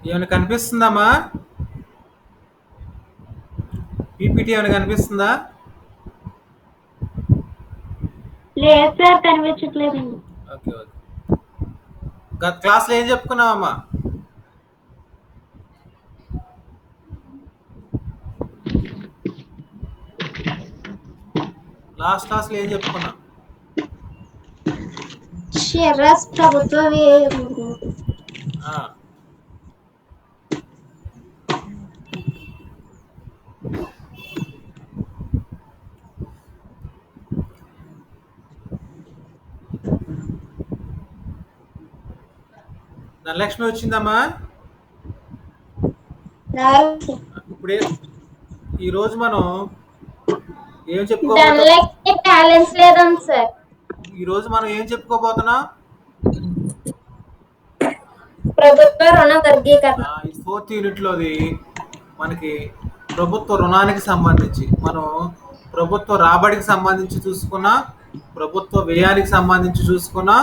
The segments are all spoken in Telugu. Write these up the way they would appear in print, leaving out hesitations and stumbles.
ఏమైనా కనిపిస్తుందమ్మా? పీపీటీ ఏమైనా కనిపిస్తుందా? లేదు సార్, కనిపించట్లేదండి. Okay okay. గత క్లాస్లో ఏం చెప్పుకున్నావమ్మా? లాస్ట్ క్లాస్లో ఏం చెప్పుకున్నాం? షెర్రాస్ ప్రభుత్వ ఆ, ధనలక్ష్మి వచ్చిందమ్మా. ఇప్పుడే ఈరోజు మనం ఏం చెప్పుకోబోతాం? దానిలోకి బ్యాలెన్స్ లేదండి సార్. ఈరోజు మనం ఏం చెప్పుకోబోతున్నాం? ప్రభుత్వ రుణ వర్గీకరణ. ఈ 4th యూనిట్లోది మనకి ప్రభుత్వ రుణానికి సంబంధించి మనం ప్రభుత్వ రాబడికి సంబంధించి చూసుకున్నా, ప్రభుత్వ వ్యయానికి సంబంధించి చూసుకున్నా,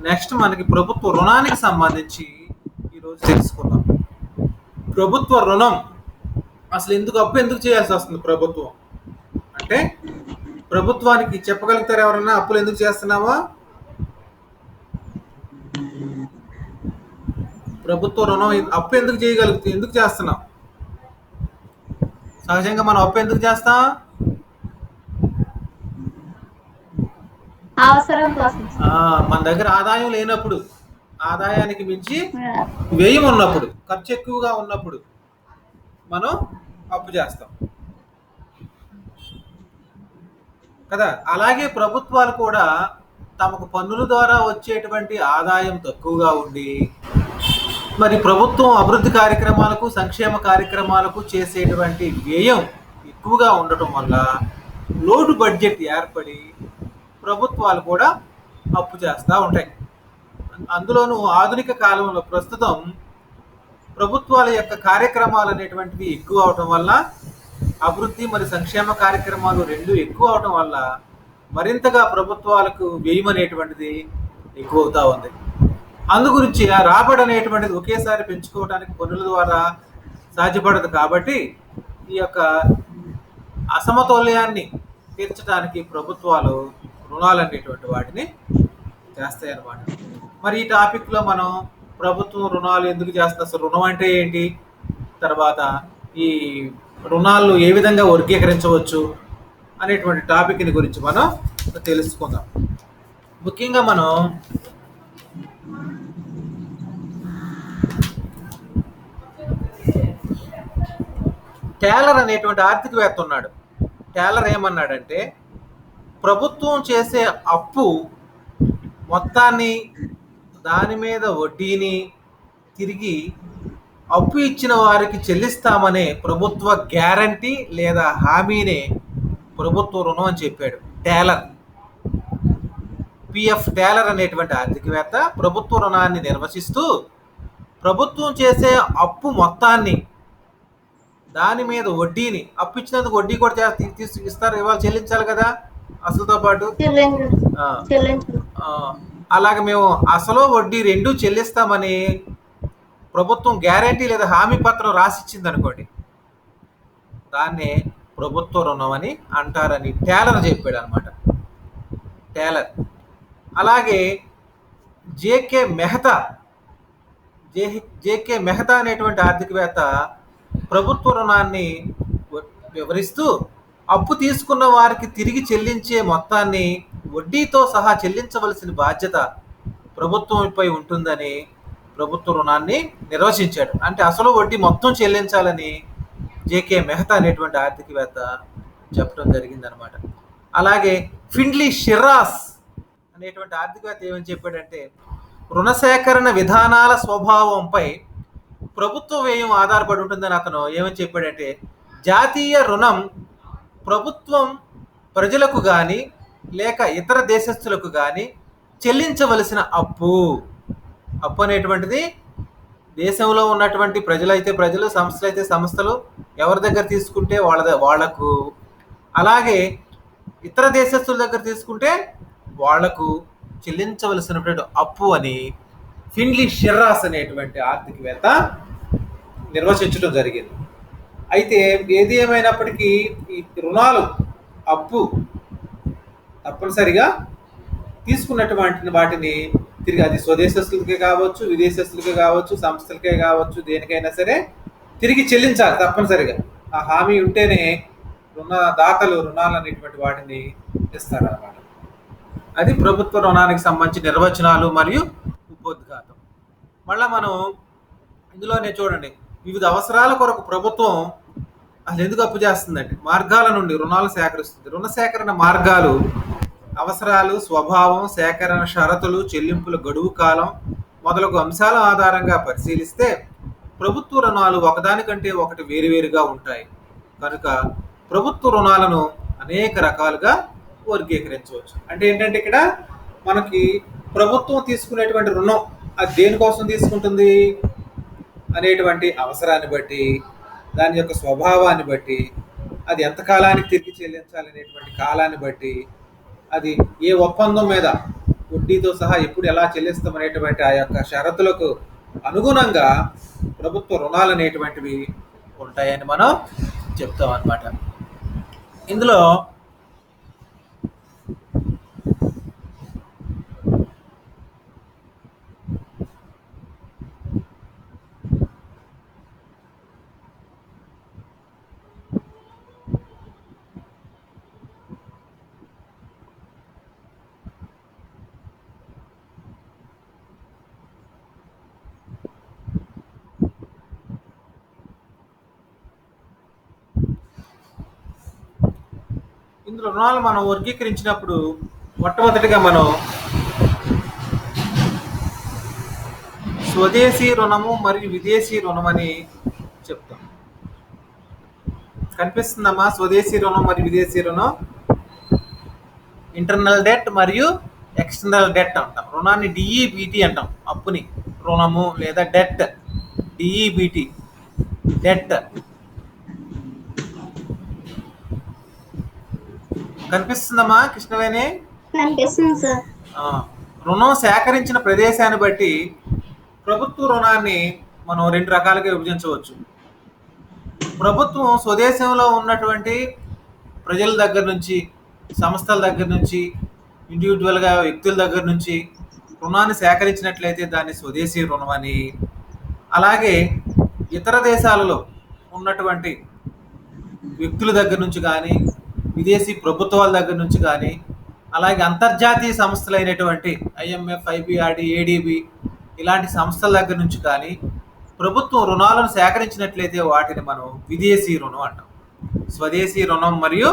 నెక్స్ట్ మనకి ప్రభుత్వ రుణానికి సంబంధించి ఈరోజు తెలుసుకుందాం. ప్రభుత్వ రుణం అసలు అప్పు ఎందుకు చేయాల్సి వస్తుంది ప్రభుత్వం అంటే, ప్రభుత్వానికి చెప్పగలుగుతారు ఎవరన్నా అప్పులు ఎందుకు చేస్తున్నామో? ప్రభుత్వ రుణం అప్పు ఎందుకు చేస్తున్నాం? సహజంగా మనం అప్పు ఎందుకు చేస్తాం? అవసరం కోసం. మన దగ్గర ఆదాయం లేనప్పుడు, ఆదాయానికి మించి వ్యయం ఉన్నప్పుడు, ఖర్చు ఎక్కువగా ఉన్నప్పుడు మనం అప్పు చేస్తాం కదా. అలాగే ప్రభుత్వాలు కూడా తమకు పన్నుల ద్వారా వచ్చేటువంటి ఆదాయం తక్కువగా ఉండి, మరి ప్రభుత్వం అభివృద్ధి కార్యక్రమాలకు, సంక్షేమ కార్యక్రమాలకు చేసేటువంటి వ్యయం ఎక్కువగా ఉండటం వల్ల లోటు బడ్జెట్ ఏర్పడి ప్రభుత్వాలు కూడా అప్పు చేస్తూ ఉంటాయి. అందులోనూ ఆధునిక కాలంలో ప్రస్తుతం ప్రభుత్వాల యొక్క కార్యక్రమాలు అనేటువంటివి ఎక్కువ అవటం వల్ల, అభివృద్ధి మరి సంక్షేమ కార్యక్రమాలు రెండు ఎక్కువ అవటం వల్ల మరింతగా ప్రభుత్వాలకు వ్యయం అనేటువంటిది ఎక్కువ అవుతా ఉంది. అందుగురించి ఆ రాబడి అనేటువంటిది ఒకేసారి పెంచుకోవడానికి పన్నుల ద్వారా సాధ్యపడదు. కాబట్టి ఈ యొక్క అసమతుల్యాన్ని తీర్చడానికి ప్రభుత్వాలు రుణాలు అనేటువంటి వాటిని చేస్తాయి అన్నమాట. మరి ఈ టాపిక్లో మనం ప్రభుత్వం రుణాలు ఎందుకు చేస్తుంది, అసలు రుణం అంటే ఏంటి, తర్వాత ఈ రుణాలను ఏ విధంగా వర్గీకరించవచ్చు అనేటువంటి టాపిక్ని గురించి మనం తెలుసుకుందాం. ముఖ్యంగా మనం టేలర్ అనేటువంటి ఆర్థికవేత్త ఉన్నాడు. టేలర్ ఏమన్నాడంటే, ప్రభుత్వం చేసే అప్పు మొత్తాన్ని, దాని మీద వడ్డీని తిరిగి అప్పు ఇచ్చిన వారికి చెల్లిస్తామనే ప్రభుత్వ గ్యారంటీ లేదా హామీనే ప్రభుత్వ రుణం అని చెప్పాడు టేలర్. పిఎఫ్ టేలర్ అనేటువంటి ఆర్థికవేత్త ప్రభుత్వ రుణాన్ని నిర్వచిస్తూ, ప్రభుత్వం చేసే అప్పు మొత్తాన్ని, దాని మీద వడ్డీని, అప్పు ఇచ్చినందుకు వడ్డీ కూడా ఇస్తారు, ఇవాళ చెల్లించాలి కదా అసలుతో పాటు. అలాగే మేము అసలు వడ్డీ రెండూ చెల్లిస్తామని ప్రభుత్వం గ్యారంటీ లేదా హామీ పత్రం రాసిచ్చింది అనుకోండి, దాన్నే ప్రభుత్వ రుణం అని అంటారని టేలర్ చెప్పాడు అనమాట. టేలర్. అలాగే జేకే మెహతా అనేటువంటి ఆర్థికవేత్త ప్రభుత్వ రుణాన్ని వివరిస్తూ, అప్పు తీసుకున్న వారికి తిరిగి చెల్లించే మొత్తాన్ని వడ్డీతో సహా చెల్లించవలసిన బాధ్యత ప్రభుత్వంపై ఉంటుందని ప్రభుత్వ రుణాన్ని నిర్వచించాడు. అంటే అసలు వడ్డీ మొత్తం చెల్లించాలని జేకే మెహతా అనేటువంటి ఆర్థికవేత్త చెప్పడం జరిగిందనమాట. అలాగే ఫిండ్లీ షెర్రాస్ అనేటువంటి ఆర్థికవేత్త ఏమని చెప్పాడంటే, రుణ సేకరణ విధానాల స్వభావంపై ప్రభుత్వ వ్యయం ఆధారపడి ఉంటుందని అతను ఏమని చెప్పాడంటే, జాతీయ రుణం ప్రభుత్వం ప్రజలకు కానీ లేక ఇతర దేశస్తులకు కానీ చెల్లించవలసిన అప్పు అనేటువంటిది దేశంలో ఉన్నటువంటి ప్రజలైతే ప్రజలు, సంస్థలైతే సంస్థలు ఎవరి దగ్గర తీసుకుంటే వాళ్లకు, అలాగే ఇతర దేశస్తుల దగ్గర తీసుకుంటే వాళ్లకు చెల్లించవలసినటువంటి అప్పు అని ఫిండ్లీ షెర్రాస్ అనేటువంటి ఆర్థికవేత్త నిర్వచించడం జరిగింది. అయితే ఏది ఏమైనప్పటికీ ఈ రుణాలు, అప్పు తప్పనిసరిగా తీసుకున్నటువంటి వాటిని తిరిగి, అది స్వదేశస్తులకే కావచ్చు, విదేశస్తులకే కావచ్చు, సంస్థలకే కావచ్చు, దేనికైనా సరే తిరిగి చెల్లించాలి తప్పనిసరిగా. ఆ హామీ ఉంటేనే రుణదాతలు రుణాలు అనేటువంటి వాటిని ఇస్తారన్నమాట. అది ప్రభుత్వ రుణానికి సంబంధించిన నిర్వచనాలు మరియు ఉపోద్ఘాతం. మళ్ళా మనం ఇందులోనే చూడండి, వివిధ అవసరాల కొరకు ప్రభుత్వం అసలు ఎందుకు అప్పు చేస్తుందండి? మార్గాల నుండి రుణాలు సేకరిస్తుంది. రుణ సేకరణ మార్గాలు, అవసరాలు, స్వభావం, సేకరణ షరతులు, చెల్లింపుల గడువు కాలం మొదలగు అంశాల ఆధారంగా పరిశీలిస్తే ప్రభుత్వ రుణాలు ఒకదానికంటే ఒకటి వేరువేరుగా ఉంటాయి. కనుక ప్రభుత్వ రుణాలను అనేక రకాలుగా వర్గీకరించవచ్చు. అంటే ఏంటంటే ఇక్కడ మనకి ప్రభుత్వం తీసుకునేటువంటి రుణం అది దేనికోసం తీసుకుంటుంది అనేటువంటి అవసరాన్ని బట్టి, దాని యొక్క స్వభావాన్ని బట్టి, అది ఎంత కాలానికి తిరిగి చెల్లించాలనేటువంటి కాలాన్ని బట్టి, అది ఏ ఒప్పందం మీద వడ్డీతో సహా ఎప్పుడు ఎలా చెల్లిస్తామనేటువంటి ఆ యొక్క షరతులకు అనుగుణంగా ప్రభుత్వ రుణాలు అనేటువంటివి ఉంటాయని మనం చెప్తాం అన్నమాట. ఇందులో రుణాలు మనం వర్గీకరించినప్పుడు మొట్టమొదటిగా మనం స్వదేశీ రుణము మరియు విదేశీ రుణం అని చెప్తాం. కనిపిస్తుందమ్మా? స్వదేశీ రుణం మరియు విదేశీ రుణం, ఇంటర్నల్ డెట్ మరియు ఎక్స్టర్నల్ డెట్ అంటాం. రుణాన్ని డిఈబిటి అంటాం. అప్పుని రుణము లేదా డెట్, డిఈబిటి డెట్. కనిపిస్తుందమ్మా కృష్ణవేణి? కనిపిస్తుంది సార్. రుణం సేకరించిన ప్రదేశాన్ని బట్టి ప్రభుత్వ రుణాన్ని మనం రెండు రకాలుగా విభజించవచ్చు. ప్రభుత్వం స్వదేశంలో ఉన్నటువంటి ప్రజల దగ్గర నుంచి, సంస్థల దగ్గర నుంచి, ఇండివిజువల్గా వ్యక్తుల దగ్గర నుంచి రుణాన్ని సేకరించినట్లయితే దాన్ని స్వదేశీ రుణం అని, అలాగే ఇతర దేశాలలో ఉన్నటువంటి వ్యక్తుల దగ్గర నుంచి కానీ, విదేశీ ప్రభుత్వాల దగ్గర నుంచి కానీ, అలాగే అంతర్జాతీయ సంస్థలైనటువంటి ఐఎంఎఫ్, ఐబిఆర్డి, ఏడిబి ఇలాంటి సంస్థల దగ్గర నుంచి కానీ ప్రభుత్వం రుణాలను సేకరించినట్లయితే వాటిని మనం విదేశీ రుణం అంటాం. స్వదేశీ రుణం మరియు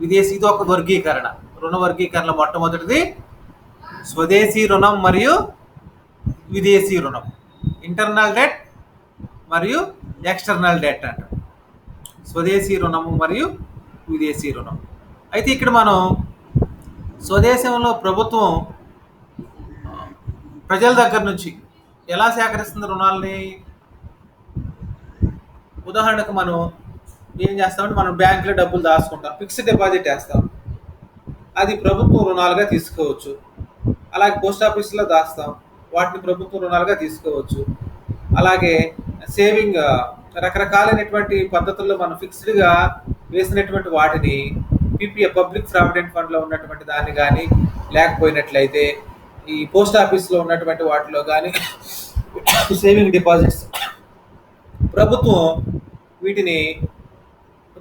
విదేశీతో ఒక వర్గీకరణ. రుణ వర్గీకరణలో మొట్టమొదటిది స్వదేశీ రుణం మరియు విదేశీ రుణం, ఇంటర్నల్ డెట్ మరియు ఎక్స్టర్నల్ డెట్ అంటాం. స్వదేశీ రుణము మరియు విదేశీ రుణం. అయితే ఇక్కడ మనం స్వదేశంలో ప్రభుత్వం ప్రజల దగ్గర నుంచి ఎలా సేకరిస్తుంది రుణాలని? ఉదాహరణకు మనం ఏం చేస్తామంటే, మనం బ్యాంకులో డబ్బులు దాచుకుంటాం, ఫిక్స్డ్ డిపాజిట్ వేస్తాం, అది ప్రభుత్వ రుణాలుగా తీసుకోవచ్చు. అలాగే పోస్ట్ ఆఫీస్లో దాస్తాం, వాటిని ప్రభుత్వ రుణాలుగా తీసుకోవచ్చు. అలాగే సేవింగ్, రకరకాలైనటువంటి పద్ధతుల్లో మనం ఫిక్స్డ్గా వేసినటువంటి వాటిని పీపీఎఫ్, పబ్లిక్ ప్రావిడెంట్ ఫండ్లో ఉన్నటువంటి దాన్ని కానీ, లేకపోయినట్లయితే ఈ పోస్ట్ ఆఫీస్లో ఉన్నటువంటి వాటిలో కానీ సేవింగ్ డిపాజిట్స్ ప్రభుత్వం వీటిని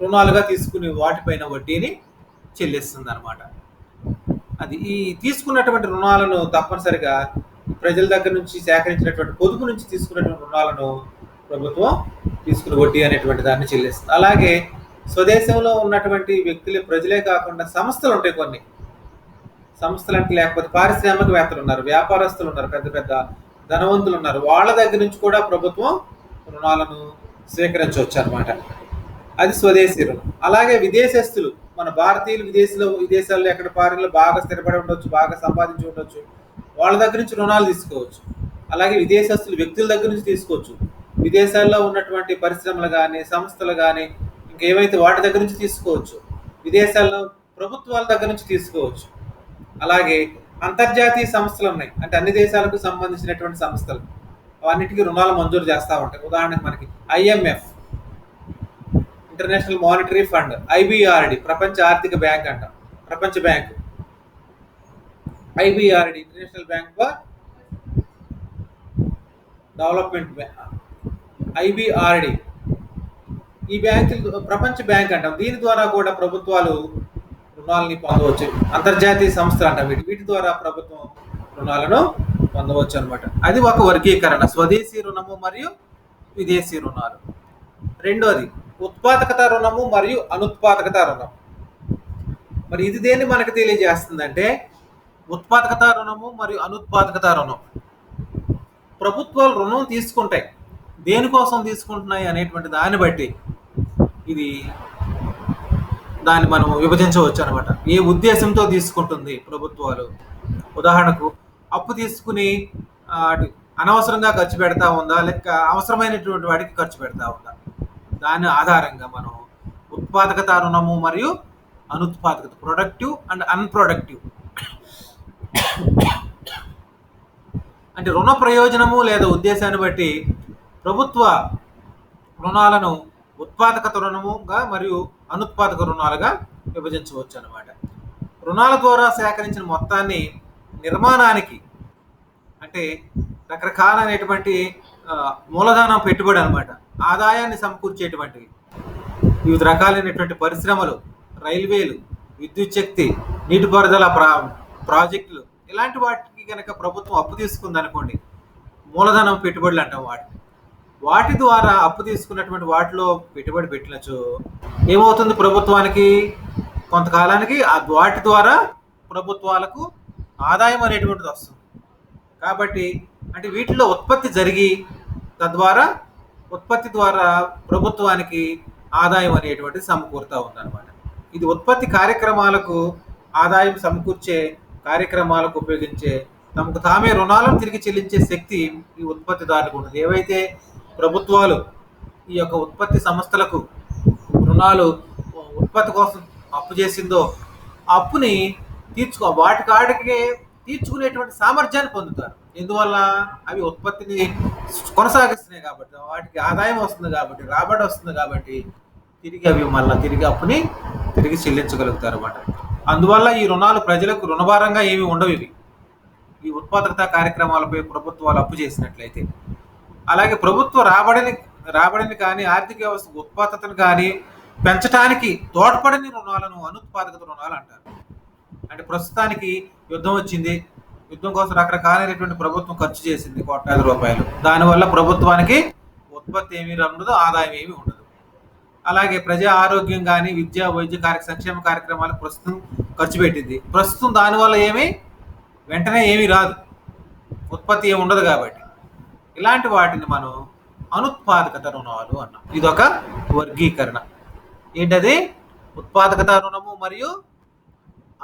రుణాలుగా తీసుకుని వాటిపైన వడ్డీని చెల్లిస్తుంది అన్నమాట. అది ఈ తీసుకున్నటువంటి రుణాలను తప్పనిసరిగా ప్రజల దగ్గర నుంచి సేకరించినటువంటి పొదుపు నుంచి తీసుకున్నటువంటి రుణాలను ప్రభుత్వం తీసుకుని వడ్డీ అనేటువంటి దాన్ని చెల్లిస్తుంది. అలాగే స్వదేశంలో ఉన్నటువంటి వ్యక్తులే, ప్రజలే కాకుండా సంస్థలు ఉంటాయి. కొన్ని సంస్థలు అంటే లేకపోతే పారిశ్రామికవేత్తలు ఉన్నారు, వ్యాపారస్తులు ఉన్నారు, పెద్ద పెద్ద ధనవంతులు ఉన్నారు, వాళ్ళ దగ్గర నుంచి కూడా ప్రభుత్వం రుణాలను స్వీకరించవచ్చు అనమాట. అది స్వదేశీ రుణం. అలాగే విదేశస్తులు, మన భారతీయులు విదేశాల్లో ఎక్కడ పారిలో బాగా స్థిరపడి ఉండొచ్చు, బాగా సంపాదించి ఉండొచ్చు, వాళ్ళ దగ్గర నుంచి రుణాలు తీసుకోవచ్చు. అలాగే విదేశస్తులు వ్యక్తుల దగ్గర నుంచి తీసుకోవచ్చు. విదేశాల్లో ఉన్నటువంటి పరిశ్రమలు కానీ, సంస్థలు కానీ, ఇంకేవైతే వాటి దగ్గర నుంచి తీసుకోవచ్చు. విదేశాల్లో ప్రభుత్వాల దగ్గర నుంచి తీసుకోవచ్చు. అలాగే అంతర్జాతీయ సంస్థలు ఉన్నాయి, అంటే అన్ని దేశాలకు సంబంధించినటువంటి సంస్థలు, అన్నిటికీ రుణాలు మంజూరు చేస్తూ ఉంటాయి. ఉదాహరణకు మనకి IMF, international monetary fund, IBRD, ప్రపంచ ఆర్థిక బ్యాంక్ అంటాం, ప్రపంచ bank, IBRD, international bank for development, IBRD, ఈ బ్యాంకులు ప్రపంచ బ్యాంక్ అంటాం. దీని ద్వారా కూడా ప్రభుత్వాలు రుణాలని పొందవచ్చు. అంతర్జాతీయ సంస్థలు అంటాం వీటి ద్వారా ప్రభుత్వం రుణాలను పొందవచ్చు అనమాట. అది ఒక వర్గీకరణ, స్వదేశీ రుణము మరియు విదేశీ రుణాలు. రెండోది ఉత్పాదకత రుణము మరియు అనుత్పాదకత రుణం. మరి ఇది దేన్ని మనకు తెలియజేస్తుందంటే, ఉత్పాదకత రుణము మరియు అనుత్పాదకత రుణం. ప్రభుత్వాలు రుణం తీసుకుంటాయి, దేనికోసం తీసుకుంటున్నాయి అనేటువంటి దాన్ని బట్టి దాన్ని మనం విభజించవచ్చు అనమాట. ఏ ఉద్దేశంతో తీసుకుంటుంది ప్రభుత్వాలు. ఉదాహరణకు అప్పు తీసుకుని అనవసరంగా ఖర్చు పెడతా ఉందా, లేక అవసరమైనటువంటి వాడికి ఖర్చు పెడతా ఉందా, దాని ఆధారంగా మనం ఉత్పాదకత రుణము మరియు అనుత్పాదకత, ప్రొడక్టివ్ అండ్ అన్ప్రొడక్టివ్, అంటే రుణ ప్రయోజనము లేదా ఉద్దేశాన్ని బట్టి ప్రభుత్వ రుణాలను ఉత్పాదకత రుణముగా మరియు అనుత్పాదక రుణాలుగా విభజించవచ్చు అన్నమాట. రుణాల ద్వారా సేకరించిన మొత్తాన్ని నిర్మాణానికి, అంటే రకరకాలైనటువంటి మూలధనం పెట్టుబడి అనమాట, ఆదాయాన్ని సమకూర్చేటువంటివి, వివిధ రకాలైనటువంటి పరిశ్రమలు, రైల్వేలు, విద్యుత్ శక్తి, నీటిపారుదల ప్రాజెక్టులు, ఇలాంటి వాటికి కనుక ప్రభుత్వం అప్పు తీసుకుందనుకోండి, మూలధనం పెట్టుబడులు అంటాం వాటి ద్వారా అప్పు తీసుకున్నటువంటి వాటిలో పెట్టుబడి పెట్టినచో ఏమవుతుంది, ప్రభుత్వానికి కొంతకాలానికి వాటి ద్వారా ప్రభుత్వాలకు ఆదాయం అనేటువంటిది వస్తుంది. కాబట్టి అంటే వీటిలో ఉత్పత్తి జరిగి తద్వారా ఉత్పత్తి ద్వారా ప్రభుత్వానికి ఆదాయం అనేటువంటిది సమకూరుతూ ఉందన్నమాట. ఇది ఉత్పత్తి కార్యక్రమాలకు, ఆదాయం సమకూర్చే కార్యక్రమాలకు ఉపయోగించే, తమకు తామే రుణాలను తిరిగి చెల్లించే శక్తి ఈ ఉత్పత్తిదారులకు ఉంటుంది. ఏవైతే ప్రభుత్వాలు ఈ యొక్క ఉత్పత్తి సంస్థలకు రుణాలు ఉత్పత్తి కోసం అప్పు చేసిందో ఆ అప్పుని వాటి కాడికి తీర్చుకునేటువంటి సామర్థ్యాన్ని పొందుతారు. ఎందువల్ల అవి ఉత్పత్తిని కొనసాగిస్తున్నాయి కాబట్టి, వాటికి ఆదాయం వస్తుంది కాబట్టి, రాబడి వస్తుంది కాబట్టి తిరిగి అప్పుని చెల్లించగలుగుతారు అన్నమాట. అందువల్ల ఈ రుణాలు ప్రజలకు రుణభారంగా ఏమి ఉండవు. ఈ ఉత్పాదకత కార్యక్రమాలపై ప్రభుత్వాలు అప్పు చేసినట్లయితే. అలాగే ప్రభుత్వ రాబడిని కానీ, ఆర్థిక వ్యవస్థ ఉత్పాదకతను కానీ పెంచడానికి తోడ్పడని రుణాలను అనుత్పాదకత రుణాలు అంటారు. అంటే ప్రస్తుతానికి యుద్ధం వచ్చింది, యుద్ధం కోసం రకరకాలైనటువంటి ప్రభుత్వం ఖర్చు చేసింది కోట్లాది రూపాయలు, దానివల్ల ప్రభుత్వానికి ఉత్పత్తి ఏమీ ఉండదు, ఆదాయం ఏమీ ఉండదు. అలాగే ప్రజా ఆరోగ్యం కానీ, విద్యా వైద్య సంక్షేమ కార్యక్రమాలకు ప్రస్తుతం ఖర్చు పెట్టింది, ప్రస్తుతం దానివల్ల వెంటనే ఏమీ రాదు, ఉత్పత్తి ఏమి ఉండదు కాబట్టి ఇలాంటి వాటిని మనం అనుత్పాదకత రుణాలు అన్నాం. ఇదొక వర్గీకరణ. ఏంటది? ఉత్పాదకత రుణము మరియు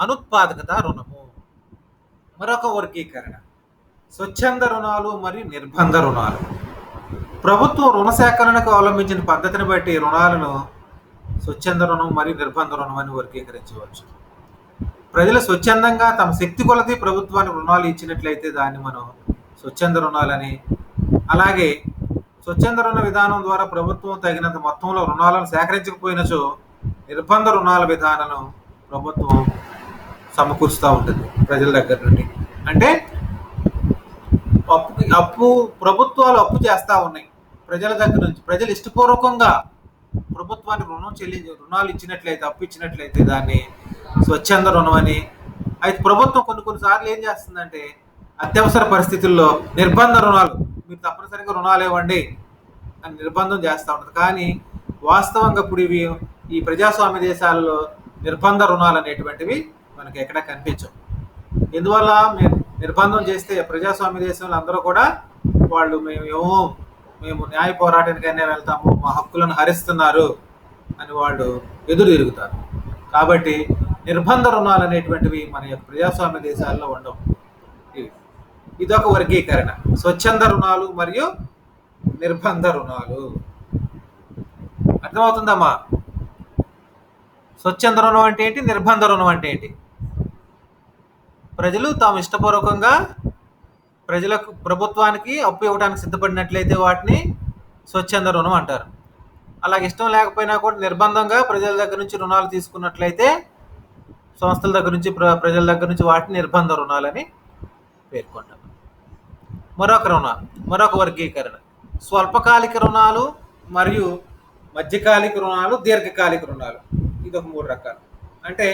అనుత్పాదకత రుణము. మరొక వర్గీకరణ స్వచ్ఛంద రుణాలు మరియు నిర్బంధ రుణాలు. ప్రభుత్వం రుణ సేకరణకు అవలంబించిన పద్ధతిని బట్టి రుణాలను స్వచ్ఛంద రుణం మరియు నిర్బంధ రుణం అని వర్గీకరించవచ్చు. ప్రజలు స్వచ్ఛందంగా తమ శక్తి కొలది ప్రభుత్వానికి రుణాలు ఇచ్చినట్లయితే దాన్ని మనం స్వచ్ఛంద రుణాలని, అలాగే స్వచ్ఛంద రుణ విధానం ద్వారా ప్రభుత్వం తగినంత మొత్తంలో రుణాలను సేకరించకపోయినచో నిర్బంధ రుణాల విధానం ప్రభుత్వం సమకూరుస్తూ ఉంటుంది ప్రజల దగ్గర నుండి. అంటే ప్రభుత్వాలు అప్పు చేస్తూ ఉన్నాయి ప్రజల దగ్గర నుంచి. ప్రజలు ఇష్టపూర్వకంగా ప్రభుత్వానికి రుణాలు ఇచ్చినట్లయితే, అప్పు ఇచ్చినట్లయితే దాన్ని స్వచ్ఛంద రుణం అని. అయితే ప్రభుత్వం కొన్నిసార్లు ఏం చేస్తుందంటే అత్యవసర పరిస్థితుల్లో నిర్బంధ రుణాలు, మీరు తప్పనిసరిగా రుణాలు ఇవ్వండి అని నిర్బంధం చేస్తూ ఉంటుంది. కానీ వాస్తవంగా ఇప్పుడు ఈ ప్రజాస్వామ్య దేశాలలో నిర్బంధ రుణాలు అనేటువంటివి మనకి ఎక్కడా కనిపించవు. ఎందువల్ల నిర్బంధం చేస్తే ప్రజాస్వామ్య దేశంలో అందరూ కూడా మేము న్యాయ పోరాటానికైనా వెళ్తాము, మా హక్కులను హరిస్తున్నారు అని వాళ్ళు ఎదురు తిరుగుతారు. కాబట్టి నిర్బంధ రుణాలు అనేటువంటివి మన యొక్క ప్రజాస్వామ్య దేశాల్లో ఉండవు. ఇదొక వర్గీకరణ, స్వచ్ఛంద రుణాలు మరియు నిర్బంధ రుణాలు. అర్థమవుతుందమ్మా? స్వచ్ఛంద రుణం అంటే ఏంటి, నిర్బంధ రుణం అంటే ఏంటి? ప్రజలు తాము ఇష్టపూర్వకంగా ప్రజలకు ప్రభుత్వానికి అప్పు ఇవ్వడానికి సిద్ధపడినట్లయితే వాటిని స్వచ్ఛంద రుణం అంటారు. అలాగే ఇష్టం లేకపోయినా కూడా నిర్బంధంగా ప్రజల దగ్గర నుంచి రుణాలు తీసుకున్నట్లయితే సంస్థల దగ్గర నుంచి ప్రజల దగ్గర నుంచి వాటిని నిర్బంధ రుణాలని పేర్కొంటాం. మరొక వర్గీకరణ స్వల్పకాలిక రుణాలు మరియు మధ్యకాలిక రుణాలు, దీర్ఘకాలిక రుణాలు. ఇది ఒక 3 రకాలు. అంటే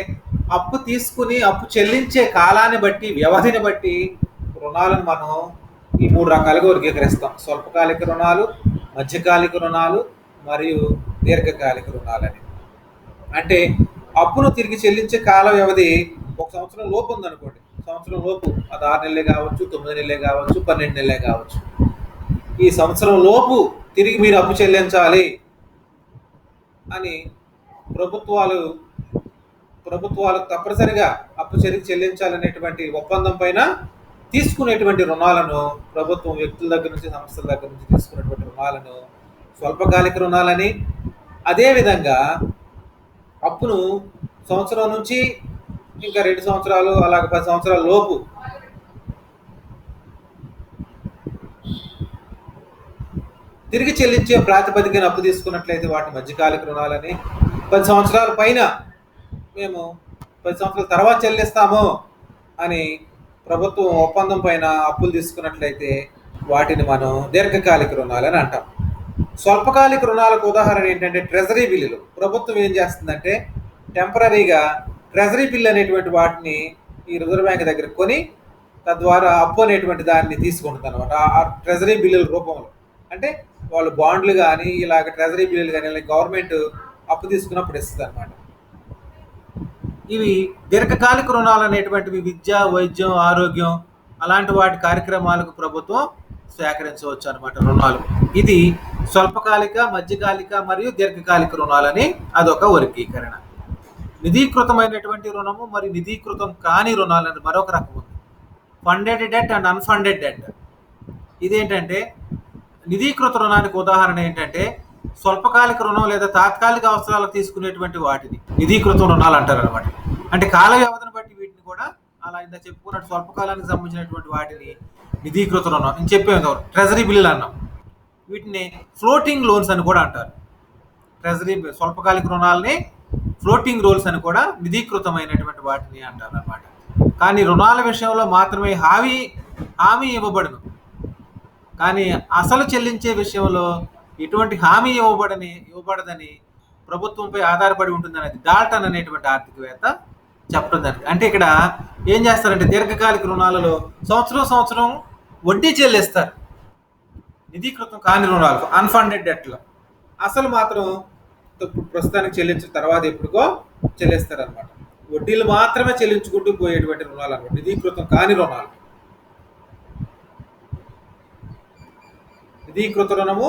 అప్పు తీసుకుని అప్పు చెల్లించే కాలాన్ని బట్టి, వ్యవధిని బట్టి రుణాలను మనం ఈ 3 రకాలుగా వర్గీకరిస్తాం. స్వల్పకాలిక రుణాలు, మధ్యకాలిక రుణాలు మరియు దీర్ఘకాలిక రుణాలని. అంటే అప్పును తిరిగి చెల్లించే కాల వ్యవధి 1 సంవత్సరం లోపు ఉందనుకోండి. సంవత్సరం లోపు అది 6 నెలలే కావచ్చు, 9 నెలలే కావచ్చు, 12 నెలలే కావచ్చు. ఈ సంవత్సరం లోపు తిరిగి మీరు అప్పు చెల్లించాలి అని ప్రభుత్వాలు తప్పనిసరిగా అప్పు తిరిగి చెల్లించాలనేటువంటి ఒప్పందం పైన తీసుకునేటువంటి రుణాలను ప్రభుత్వం వ్యక్తుల దగ్గర నుంచి, సంస్థల దగ్గర నుంచి తీసుకునేటువంటి రుణాలను స్వల్పకాలిక రుణాలని, అదేవిధంగా అప్పును సంవత్సరం నుంచి ఇంకా 2 సంవత్సరాలు అలాగే 10 సంవత్సరాల లోపు తిరిగి చెల్లించే ప్రాతిపదికన అప్పు తీసుకున్నట్లయితే వాటిని మధ్యకాలిక రుణాలని, 10 సంవత్సరాల పైన మేము 10 సంవత్సరాల తర్వాత చెల్లిస్తాము అని ప్రభుత్వం ఒప్పందం పైన అప్పులు తీసుకున్నట్లయితే వాటిని మనం దీర్ఘకాలిక రుణాలని అంటాం. స్వల్పకాలిక రుణాలకు ఉదాహరణ ఏంటంటే ట్రెజరీ బిల్లులు. ప్రభుత్వం ఏం చేస్తుందంటే టెంపరీగా ట్రెజరీ బిల్ అనేటువంటి వాటిని ఈ రిజర్వ్ బ్యాంక్ దగ్గర కొని తద్వారా అప్పు అనేటువంటి దాన్ని తీసుకుంటుంది అనమాట. ఆ ట్రెజరీ బిల్లుల రూపంలో, అంటే వాళ్ళు బాండ్లు కానీ ఇలాగ ట్రెజరీ బిల్లులు కానీ ఇలా గవర్నమెంట్ అప్పు తీసుకున్నప్పుడు ఇస్తుంది అనమాట. ఇవి దీర్ఘకాలిక రుణాలు అనేటువంటివి విద్య, వైద్యం, ఆరోగ్యం అలాంటి వాటి కార్యక్రమాలకు ప్రభుత్వం సేకరించవచ్చు అనమాట రుణాలు. ఇది స్వల్పకాలిక, మధ్యకాలిక మరియు దీర్ఘకాలిక రుణాలని అదొక వర్గీకరణ. నిధీకృతమైనటువంటి రుణము మరియు నిధీకృతం కాని రుణాలని మరొక రకం ఉంది. Funded debt and unfunded debt. ఇదేంటంటే నిధీకృత రుణానికి ఉదాహరణ ఏంటంటే స్వల్పకాలిక రుణం లేదా తాత్కాలిక అవసరాలకు తీసుకునేటువంటి వాటిని నిధీకృత రుణాలు అంటారు అనమాట. అంటే కాల వ్యవధిని బట్టి వీటిని కూడా అలా ఇంత చెప్పుకున్నట్టు స్వల్పకాలానికి సంబంధించినటువంటి వాటిని నిధీకృత రుణం అని చెప్పాము. ట్రెజరీ బిల్లులు అన్నాం. వీటిని ఫ్లోటింగ్ లోన్స్ అని కూడా అంటారు. ట్రెజరీ స్వల్పకాలిక రుణాలని ఫ్లోటింగ్ రోల్స్ అని కూడా నిధీకృతమైనటువంటి వాటిని అంటారు అన్నమాట. కానీ రుణాల విషయంలో మాత్రమే హామీ ఇవ్వబడను, కానీ అసలు చెల్లించే విషయంలో ఎటువంటి హామీ ఇవ్వబడదని ప్రభుత్వంపై ఆధారపడి ఉంటుందనేది డాల్టన్ అనేటువంటి ఆర్థికవేత్త చెప్పడం జరిగింది. అంటే ఇక్కడ ఏం చేస్తారంటే దీర్ఘకాలిక రుణాలలో సంవత్సరం వడ్డీ చెల్లిస్తారు. నిధీకృతం కాని రుణాలకు, అన్ఫండెడ్ డెట్లో అసలు మాత్రం ప్రస్తుతానికి చెల్లించిన తర్వాత ఎప్పుడుకో చెల్లిస్తారు అనమాట. వడ్డీలు మాత్రమే చెల్లించుకుంటూ పోయేటువంటి రుణాలు అనమాట నిధీకృతం కాని రుణాలు. నిధీకృత రుణము,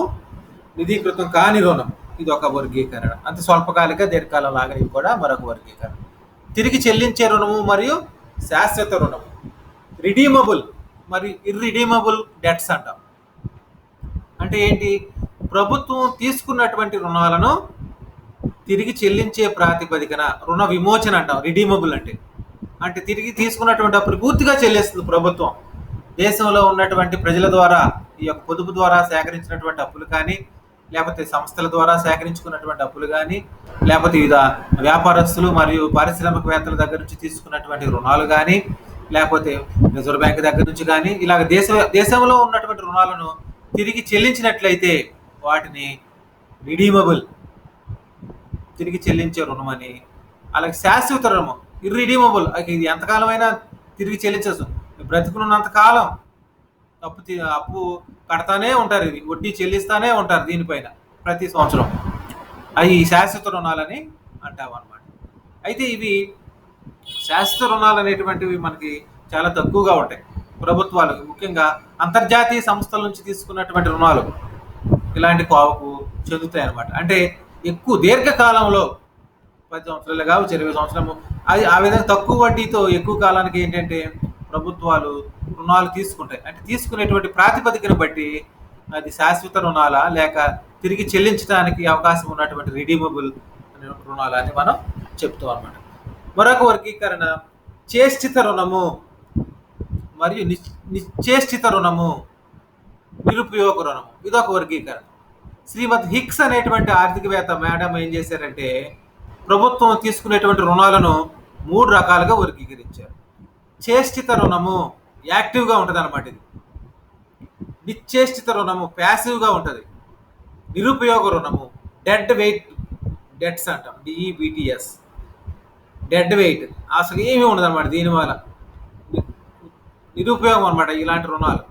నిధీకృతం కాని రుణం, ఇది ఒక వర్గీకరణ. అంత స్వల్పకాలిక, దీర్ఘకాలం లాగా ఇవి కూడా మరొక వర్గీకరణ. తిరిగి చెల్లించే రుణము మరియు శాశ్వత రుణము. రిడీమబుల్ మరియు ఇర్రిడీమబుల్ డెట్స్ అంటాం. అంటే ఏంటి? ప్రభుత్వం తీసుకున్నటువంటి రుణాలను తిరిగి చెల్లించే ప్రాతిపదికన రుణ విమోచన అంటాం. రిడీమబుల్ అంటే తిరిగి తీసుకున్నటువంటి అప్పులు పూర్తిగా చెల్లిస్తుంది ప్రభుత్వం. దేశంలో ఉన్నటువంటి ప్రజల ద్వారా ఈ యొక్క పొదుపు ద్వారా సేకరించినటువంటి అప్పులు కానీ, లేకపోతే సంస్థల ద్వారా సేకరించుకున్నటువంటి అప్పులు కానీ, లేకపోతే వివిధ వ్యాపారస్తులు మరియు పారిశ్రామికవేత్తల దగ్గర నుంచి తీసుకున్నటువంటి రుణాలు కానీ, లేకపోతే రిజర్వ్ బ్యాంక్ దగ్గర నుంచి కానీ, ఇలాగ దేశంలో ఉన్నటువంటి రుణాలను తిరిగి చెల్లించినట్లయితే వాటిని రిడీమబుల్, తిరిగి చెల్లించే రుణమని. అలాగే శాశ్వత రుణము, ఇర్రిడీమబుల్, ఇది ఎంతకాలమైనా తిరిగి చెల్లించచ్చు. బ్రతికున్నంత కాలం అప్పు కడతానే ఉంటారు, ఇది వడ్డీ చెల్లిస్తానే ఉంటారు దీనిపైన ప్రతి సంవత్సరం. అవి శాశ్వత రుణాలని అంటాం అన్నమాట. అయితే ఇవి శాశ్వత రుణాలు అనేటువంటివి మనకి చాలా తక్కువగా ఉంటాయి. ప్రభుత్వాలు ముఖ్యంగా అంతర్జాతీయ సంస్థల నుంచి తీసుకున్నటువంటి రుణాలు ఇలాంటి కోవకు చెందుతాయి అన్నమాట. అంటే ఎక్కువ దీర్ఘకాలంలో 10 సంవత్సరాలు కావచ్చు, 20 సంవత్సరము, అది ఆ విధంగా తక్కువ వడ్డీతో ఎక్కువ కాలానికి ఏంటంటే ప్రభుత్వాలు రుణాలు తీసుకుంటాయి. అంటే తీసుకునేటువంటి ప్రాతిపదికను బట్టి అది శాశ్వత రుణాలా లేక తిరిగి చెల్లించడానికి అవకాశం ఉన్నటువంటి రిడీమబుల్ రుణాలా అని మనం చెప్తాం అన్నమాట. మరొక వర్గీకరణ చేష్టిత రుణము మరియు నిశ్చేష్టిత రుణము, నిరుపయోగ రుణము, ఇదొక వర్గీకరణ. శ్రీమతి హిక్స్ అనేటువంటి ఆర్థికవేత్త మేడం ఏం చేశారంటే ప్రభుత్వం తీసుకునేటువంటి రుణాలను 3 రకాలుగా వర్గీకరించారు. చేష్టిత రుణము యాక్టివ్గా ఉంటుంది అన్నమాట. ఇది నిశ్చేష్టిత రుణము ప్యాసివ్గా ఉంటుంది. నిరుపయోగ రుణము డెడ్ వెయిట్ డెట్స్ అంటాం, డిఈబిటిఎస్, డెడ్ వెయిట్, అసలు ఏమీ ఉండదు అనమాట. దీనివల్ల నిరుపయోగం అనమాట ఇలాంటి రుణాలు.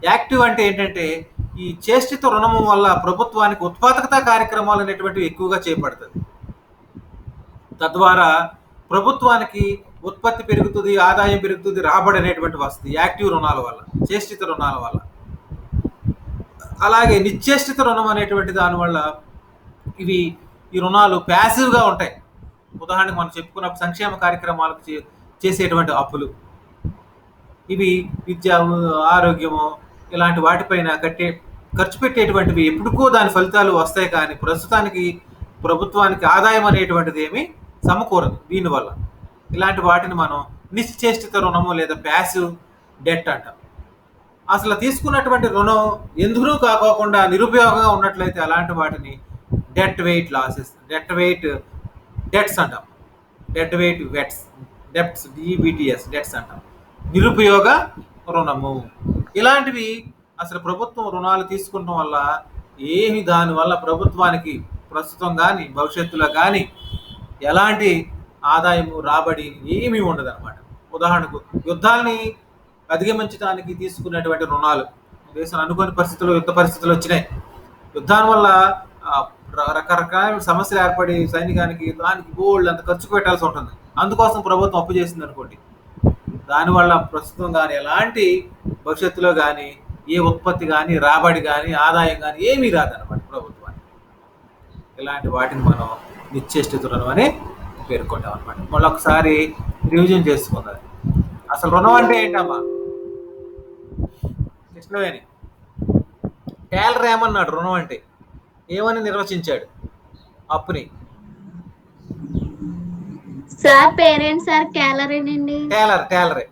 యాక్టివ్ అంటే ఏంటంటే ఈ చేష్టిత రుణము వల్ల ప్రభుత్వానికి ఉత్పాదకత కార్యక్రమాలు అనేటువంటివి ఎక్కువగా చేపడుతుంది. తద్వారా ప్రభుత్వానికి ఉత్పత్తి పెరుగుతుంది, ఆదాయం పెరుగుతుంది, రాబడి అనేటువంటి వస్తుంది యాక్టివ్ రుణాల వల్ల, చేష్టిత రుణాల వల్ల. అలాగే నిశ్చేష్టిత రుణం అనేటువంటి దానివల్ల ఈ రుణాలు ప్యాసివ్గా ఉంటాయి. ఉదాహరణకు మనం చెప్పుకున్న సంక్షేమ కార్యక్రమాలకు చేసేటువంటి అప్పులు, ఇవి విద్య, ఆరోగ్యము ఇలాంటి వాటిపైన ఖర్చు పెట్టేటువంటివి ఎప్పుడుకో దాని ఫలితాలు వస్తాయి, కానీ ప్రస్తుతానికి ప్రభుత్వానికి ఆదాయం అనేటువంటిది ఏమీ సమకూరదు దీనివల్ల. ఇలాంటి వాటిని మనం నిశ్చేష్టిత రుణము లేదా ప్యాసివ్ డెట్ అంటాం. అసలు తీసుకున్నటువంటి రుణం ఎందుకు కాకోకుండా నిరుపయోగంగా ఉన్నట్లయితే అలాంటి వాటిని dead weight losses, dead weight debts అంటాం, dead weight debts, DBTs debts అంటాం, నిరుపయోగ రుణము. ఇలాంటివి అసలు ప్రభుత్వం రుణాలు తీసుకోవడం వల్ల దానివల్ల ప్రభుత్వానికి ప్రస్తుతం కానీ భవిష్యత్తులో కానీ ఎలాంటి ఆదాయము, రాబడి ఏమీ ఉండదు అనమాట. ఉదాహరణకు యుద్ధాలని అధిగమించడానికి తీసుకున్నటువంటి రుణాలు, దేశం అనుకోని యుద్ధ పరిస్థితులు వచ్చినాయి. యుద్ధాల వల్ల రకరకాల సమస్యలు ఏర్పడి సైనికానికి దానికి గోల్డ్ అంత ఖర్చుకు పెట్టాల్సి ఉంటుంది. అందుకోసం ప్రభుత్వం అప్పు చేసింది అనుకోండి, దానివల్ల ప్రస్తుతం కానీ ఎలాంటి భవిష్యత్తులో కానీ ఏ ఉత్పత్తి కానీ, రాబడి కానీ, ఆదాయం కానీ ఏమీ రాదన్నమాట ప్రభుత్వానికి. ఇలాంటి వాటిని మనం నిశ్చేష్టిత రుణం అని పేర్కొంటాం అనమాట. మళ్ళీ ఒకసారి రివిజన్ చేసుకుందాం. అసలు రుణం అంటే ఏంటమ్మా? కృష్ణవేణి టేలర్ ఏమన్నాడు రుణం అంటే? ఏమని నిర్వచించాడు అప్పుని? సార్ పేరెంట్స్ సార్ క్యాలరేనండి. టేలరే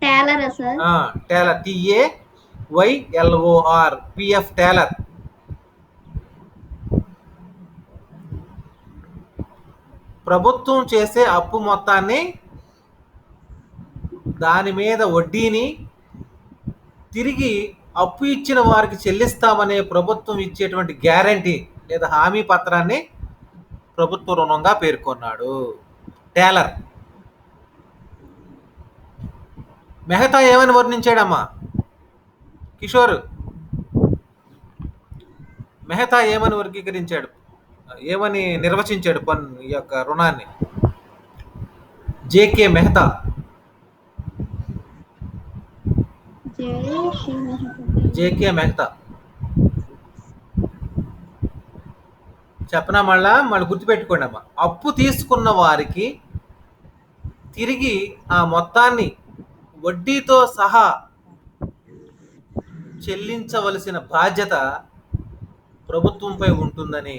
టేలరా sir? Taylor, TAYLOR, PF Taylor. ప్రభుత్వం చేసే అప్పు మొత్తాన్ని, దాని మీద వడ్డీని తిరిగి అప్పు ఇచ్చిన వారికి చెల్లిస్తామనే ప్రభుత్వం ఇచ్చేటువంటి గ్యారంటీ లేదా హామీ పత్రాన్ని ప్రభుత్వ రుణంగా పేర్కొన్నాడు టేలర్. మెహతా ఏమని వర్ణించాడమ్మా? కిషోర్, మెహతా ఏమని వర్గీకరించాడు, ఏమని నిర్వచించాడు ఈ యొక్క రుణాన్ని? జేకే మెహతా. జేకే మెహతా చెప్పనా? మళ్ళీ గుర్తుపెట్టుకోండి అమ్మా. అప్పు తీసుకున్న వారికి తిరిగి ఆ మొత్తాన్ని వడ్డీతో సహా చెల్లించవలసిన బాధ్యత ప్రభుత్వంపై ఉంటుందని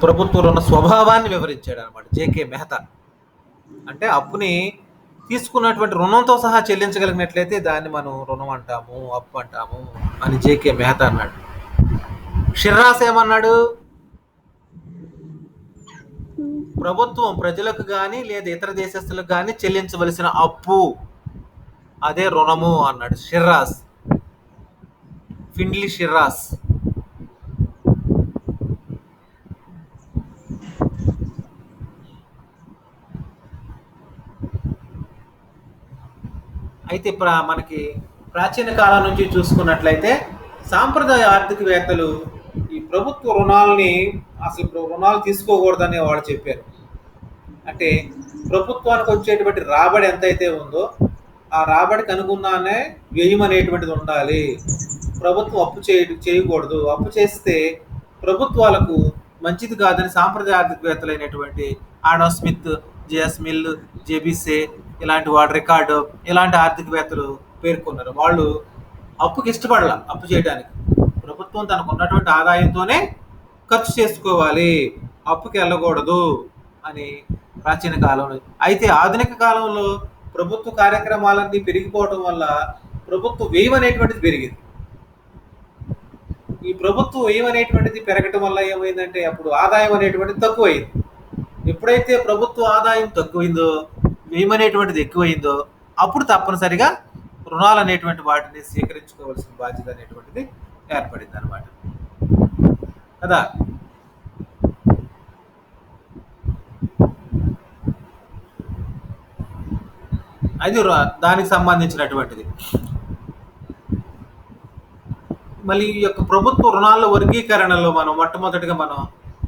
ప్రభుత్వ రుణ స్వభావాన్ని వివరించాడు అనమాట జేకే మెహతా. అంటే అప్పుని తీసుకున్నటువంటి రుణంతో సహా చెల్లించగలిగినట్లయితే దాన్ని మనం రుణం అంటాము, అప్పు అంటాము అని జేకే మెహతా అన్నాడు. షిర్రాస్ ఏమన్నాడు? ప్రభుత్వం ప్రజలకు కానీ లేదా ఇతర దేశస్తులకు కానీ చెల్లించవలసిన అప్పు, అదే రుణము అన్నాడు షిర్రాస్, ఫిండ్లీ షిర్రాస్. అయితే మనకి ప్రాచీన కాలం నుంచి చూసుకున్నట్లయితే సాంప్రదాయ ఆర్థికవేత్తలు ఈ ప్రభుత్వ రుణాలని అసలు రుణాలు తీసుకోకూడదని వాళ్ళు చెప్పారు. అంటే ప్రభుత్వానికి వచ్చేటువంటి రాబడి ఎంతైతే ఉందో ఆ రాబడికి అనుగుణంగానే వ్యయం అనేటువంటిది ఉండాలి. ప్రభుత్వం అప్పు చేయకూడదు. అప్పు చేస్తే ప్రభుత్వాలకు మంచిది కాదని సాంప్రదాయ ఆర్థికవేత్తలైనటువంటి ఆడమ్ స్మిత్, జేఎస్ మిల్, జేబీసే ఇలాంటి వాడు, రికార్డు ఇలాంటి ఆర్థికవేత్తలు పేర్కొన్నారు. వాళ్ళు అప్పుకి ఇష్టపడాల, అప్పు చేయడానికి. ప్రభుత్వం తనకు ఉన్నటువంటి ఆదాయంతోనే ఖర్చు చేసుకోవాలి, అప్పుకి వెళ్ళకూడదు అని ప్రాచీన కాలంలో. అయితే ఆధునిక కాలంలో ప్రభుత్వ కార్యక్రమాలన్నీ పెరిగిపోవడం వల్ల ప్రభుత్వ వ్యయం అనేటువంటిది పెరిగింది. ఈ ప్రభుత్వ వ్యయం అనేటువంటిది పెరగటం వల్ల ఏమైందంటే అప్పుడు ఆదాయం అనేటువంటిది తక్కువైంది. ఎప్పుడైతే ప్రభుత్వ ఆదాయం తక్కువైందో, వ్యయం అనేటువంటిది ఎక్కువైందో, అప్పుడు తప్పనిసరిగా రుణాలు అనేటువంటి వాటిని స్వీకరించుకోవాల్సిన బాధ్యత అనేటువంటిది ఏర్పడింది అనమాట కదా. అది దానికి సంబంధించినటువంటిది. మళ్ళీ ఈ యొక్క ప్రభుత్వ రుణాల వర్గీకరణలో మనం మొట్టమొదటిగా మనం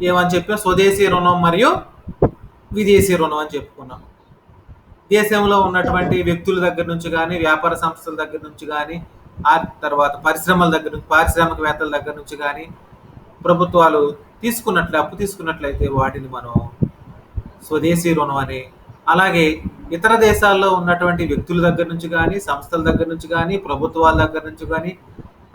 ఏమని చెప్పాం, స్వదేశీ రుణం మరియు విదేశీ రుణం అని చెప్పుకున్నాం. దేశంలో ఉన్నటువంటి వ్యక్తుల దగ్గర నుంచి కానీ, వ్యాపార సంస్థల దగ్గర నుంచి కానీ, ఆ తర్వాత పరిశ్రమల దగ్గర నుంచి, పారిశ్రామికవేత్తల దగ్గర నుంచి కానీ ప్రభుత్వాలు అప్పు తీసుకున్నట్లయితే వాటిని మనం స్వదేశీ రుణం అని, అలాగే ఇతర దేశాల్లో ఉన్నటువంటి వ్యక్తుల దగ్గర నుంచి కానీ, సంస్థల దగ్గర నుంచి కానీ, ప్రభుత్వాల దగ్గర నుంచి కానీ,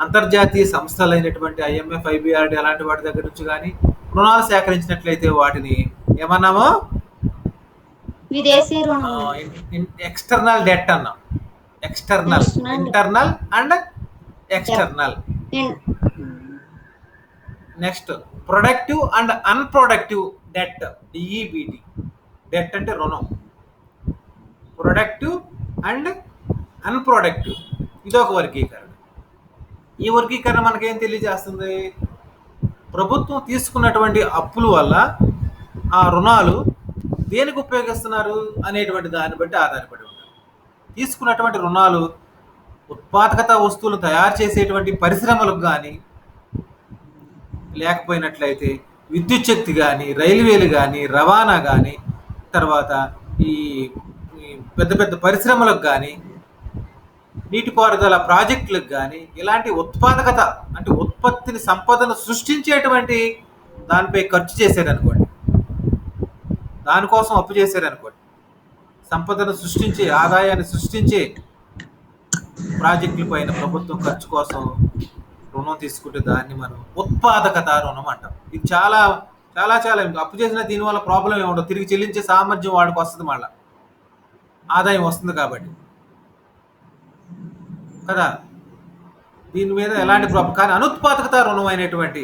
అంతర్జాతీయ సంస్థలైనటువంటి IMF, IBRD అలాంటి వాటి దగ్గర నుంచి కానీ రుణాలు సేకరించినట్లయితే వాటిని ఏమన్నామో విదేశీ రుణం, ఎక్స్టర్నల్ డెట్ అన్నాం. External, internal and external. Next productive and unproductive debt, DEBT. Debt అంటే రుణం, ప్రొడక్టివ్ అండ్ అన్ప్రొడక్టివ్, ఇది ఒక వర్గీకరణ. ఈ వర్గీకరణ మనకేం తెలియజేస్తుంది? ప్రభుత్వం తీసుకున్నటువంటి అప్పుల వల్ల ఆ రుణాలు దేనికి ఉపయోగిస్తున్నారు అనేటువంటి దాన్ని బట్టి ఆధారపడి ఉంటారు. తీసుకున్నటువంటి రుణాలు ఉత్పాదకత వస్తువులు తయారు చేసేటువంటి పరిశ్రమలకు కానీ, లేకపోయినట్లయితే విద్యుత్ శక్తి కానీ, రైల్వేలు కానీ, రవాణా కానీ, తర్వాత ఈ పెద్ద పెద్ద పరిశ్రమలకు కానీ, నీటిపారుదల ప్రాజెక్టులకు కానీ, ఇలాంటి ఉత్పాదకత అంటే ఉత్పత్తిని, సంపదను సృష్టించేటువంటి దానిపై ఖర్చు చేశారనుకోండి, దానికోసం అప్పు చేశారనుకోండి, సంపదను సృష్టించే, ఆదాయాన్ని సృష్టించే ప్రాజెక్టుల పైన ప్రభుత్వం ఖర్చు కోసం రుణం తీసుకుంటే దాన్ని మనం ఉత్పాదకత రుణం అంటాం. ఇది చాలా చాలా చాలా అప్పు చేసిన దీనివల్ల ప్రాబ్లం ఏముండదు, తిరిగి చెల్లించే సామర్థ్యం వాడికి వస్తుంది, మళ్ళీ ఆదాయం వస్తుంది కాబట్టి కదా. దీని మీద ఎలాంటి ప్రాబ్లం. కానీ అనుత్పాదకత రుణం అయినటువంటి